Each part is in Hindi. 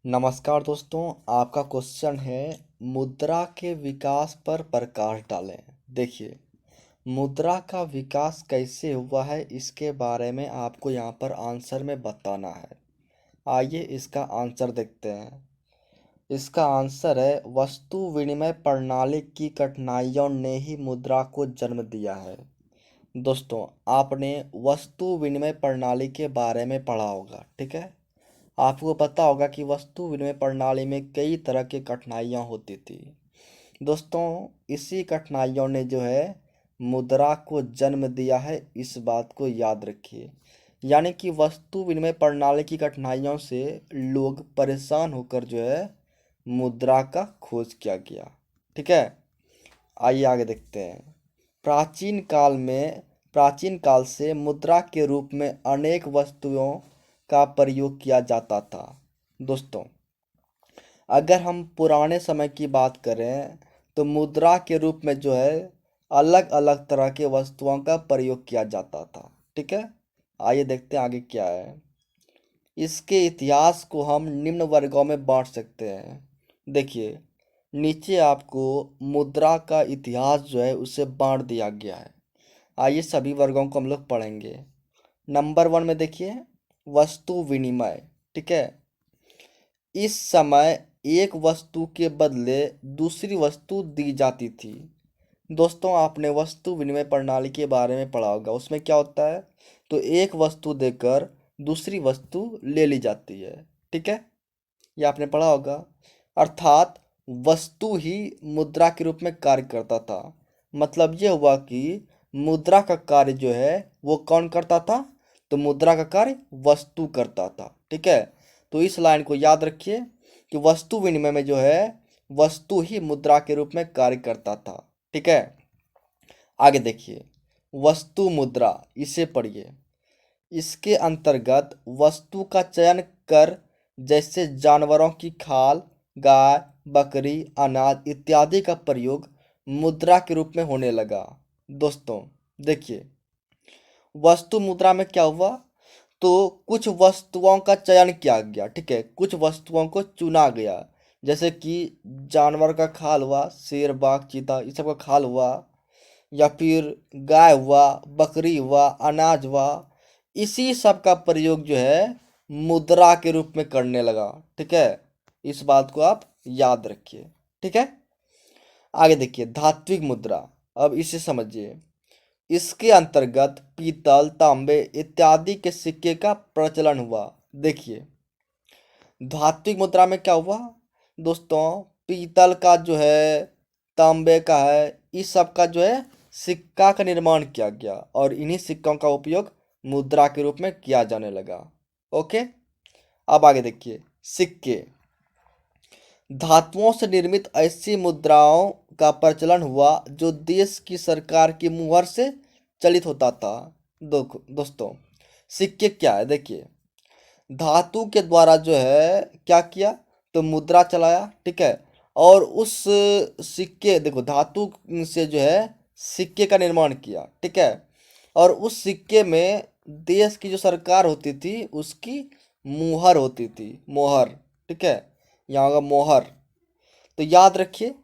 नमस्कार दोस्तों। आपका क्वेश्चन है मुद्रा के विकास पर प्रकाश डालें। देखिए, मुद्रा का विकास कैसे हुआ है इसके बारे में आपको यहाँ पर आंसर में बताना है। आइए इसका आंसर देखते हैं। इसका आंसर है वस्तु विनिमय प्रणाली की कठिनाइयों ने ही मुद्रा को जन्म दिया है। दोस्तों, आपने वस्तु विनिमय प्रणाली के बारे में पढ़ा होगा, ठीक है। आपको पता होगा कि वस्तु विनिमय प्रणाली में कई तरह की कठिनाइयाँ होती थी। दोस्तों, इसी कठिनाइयों ने जो है मुद्रा को जन्म दिया है, इस बात को याद रखिए। यानी कि वस्तु विनिमय प्रणाली की कठिनाइयों से लोग परेशान होकर जो है मुद्रा का खोज किया गया, ठीक है। आइए आगे देखते हैं। प्राचीन काल से मुद्रा के रूप में अनेक वस्तुओं का प्रयोग किया जाता था। दोस्तों, अगर हम पुराने समय की बात करें तो मुद्रा के रूप में जो है अलग अलग तरह के वस्तुओं का प्रयोग किया जाता था, ठीक है। आइए देखते हैं आगे क्या है। इसके इतिहास को हम निम्न वर्गों में बांट सकते हैं। देखिए, नीचे आपको मुद्रा का इतिहास जो है उसे बांट दिया गया है। आइए सभी वर्गों को हम लोग पढ़ेंगे। नंबर 1 में देखिए वस्तु विनिमय, ठीक है। इस समय एक वस्तु के बदले दूसरी वस्तु दी जाती थी। दोस्तों, आपने वस्तु विनिमय प्रणाली के बारे में पढ़ा होगा। उसमें क्या होता है, तो एक वस्तु देकर दूसरी वस्तु ले ली जाती है, ठीक है। ये आपने पढ़ा होगा। अर्थात वस्तु ही मुद्रा के रूप में कार्य करता था। मतलब ये हुआ कि मुद्रा का कार्य जो है वो कौन करता था, तो मुद्रा का कार्य वस्तु करता था, ठीक है। तो इस लाइन को याद रखिए कि वस्तु विनिमय में जो है वस्तु ही मुद्रा के रूप में कार्य करता था, ठीक है। आगे देखिए वस्तु मुद्रा, इसे पढ़िए। इसके अंतर्गत वस्तु का चयन कर, जैसे जानवरों की खाल, गाय, बकरी, अनाज इत्यादि का प्रयोग मुद्रा के रूप में होने लगा। दोस्तों, देखिए वस्तु मुद्रा में क्या हुआ, तो कुछ वस्तुओं का चयन किया गया, ठीक है। कुछ वस्तुओं को चुना गया, जैसे कि जानवर का खाल हुआ, शेर, बाघ, चीता, इस सब का खाल हुआ, या फिर गाय हुआ, बकरी हुआ, अनाज हुआ। इसी सब का प्रयोग जो है मुद्रा के रूप में करने लगा, ठीक है। इस बात को आप याद रखिए, ठीक है। आगे देखिए धात्विक मुद्रा। अब इसे समझिए। इसके अंतर्गत पीतल, तांबे इत्यादि के सिक्के का प्रचलन हुआ। देखिए धात्विक मुद्रा में क्या हुआ, दोस्तों पीतल का जो है, तांबे का है, इस सब का जो है सिक्का का निर्माण किया गया और इन्हीं सिक्कों का उपयोग मुद्रा के रूप में किया जाने लगा। ओके, अब आगे देखिए सिक्के। धातुओं से निर्मित ऐसी मुद्राओं का प्रचलन हुआ जो देश की सरकार की मुहर से चलित होता था। दोस्तों, सिक्के क्या है, देखिए धातु के द्वारा जो है क्या किया, तो मुद्रा चलाया, ठीक है। और उस सिक्के, देखो धातु से जो है सिक्के का निर्माण किया, ठीक है। और उस सिक्के में देश की जो सरकार होती थी उसकी मुहर होती थी, मोहर, ठीक है। यहाँ का मोहर। तो याद रखिए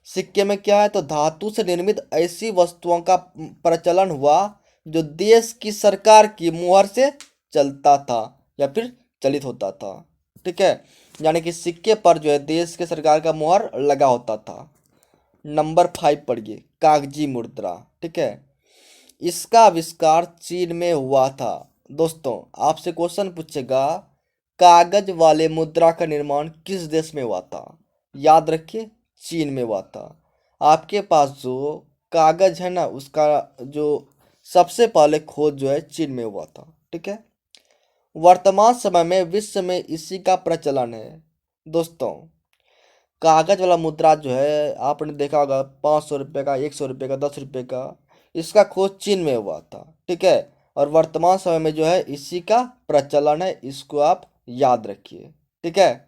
सिक्के में क्या है, तो धातु से निर्मित ऐसी वस्तुओं का प्रचलन हुआ जो देश की सरकार की मुहर से चलता था या फिर चलित होता था, ठीक है। यानी कि सिक्के पर जो है देश के सरकार का मुहर लगा होता था। नंबर 5 पढ़िए कागजी मुद्रा, ठीक है। इसका आविष्कार चीन में हुआ था। दोस्तों, आपसे क्वेश्चन पूछेगा कागज वाले मुद्रा का निर्माण किस देश में हुआ था, याद रखिए चीन में हुआ था। आपके पास जो कागज है ना, उसका जो सबसे पहले खोज जो है चीन में हुआ था, ठीक है। वर्तमान समय में विश्व में इसी का प्रचलन है। दोस्तों, कागज वाला मुद्रा जो है आपने देखा होगा 500 रुपये का, 100 रुपये का, 10 रुपये का, इसका खोज चीन में हुआ था, ठीक है। और वर्तमान समय में जो है इसी का प्रचलन है, इसको आप याद रखिए, ठीक है।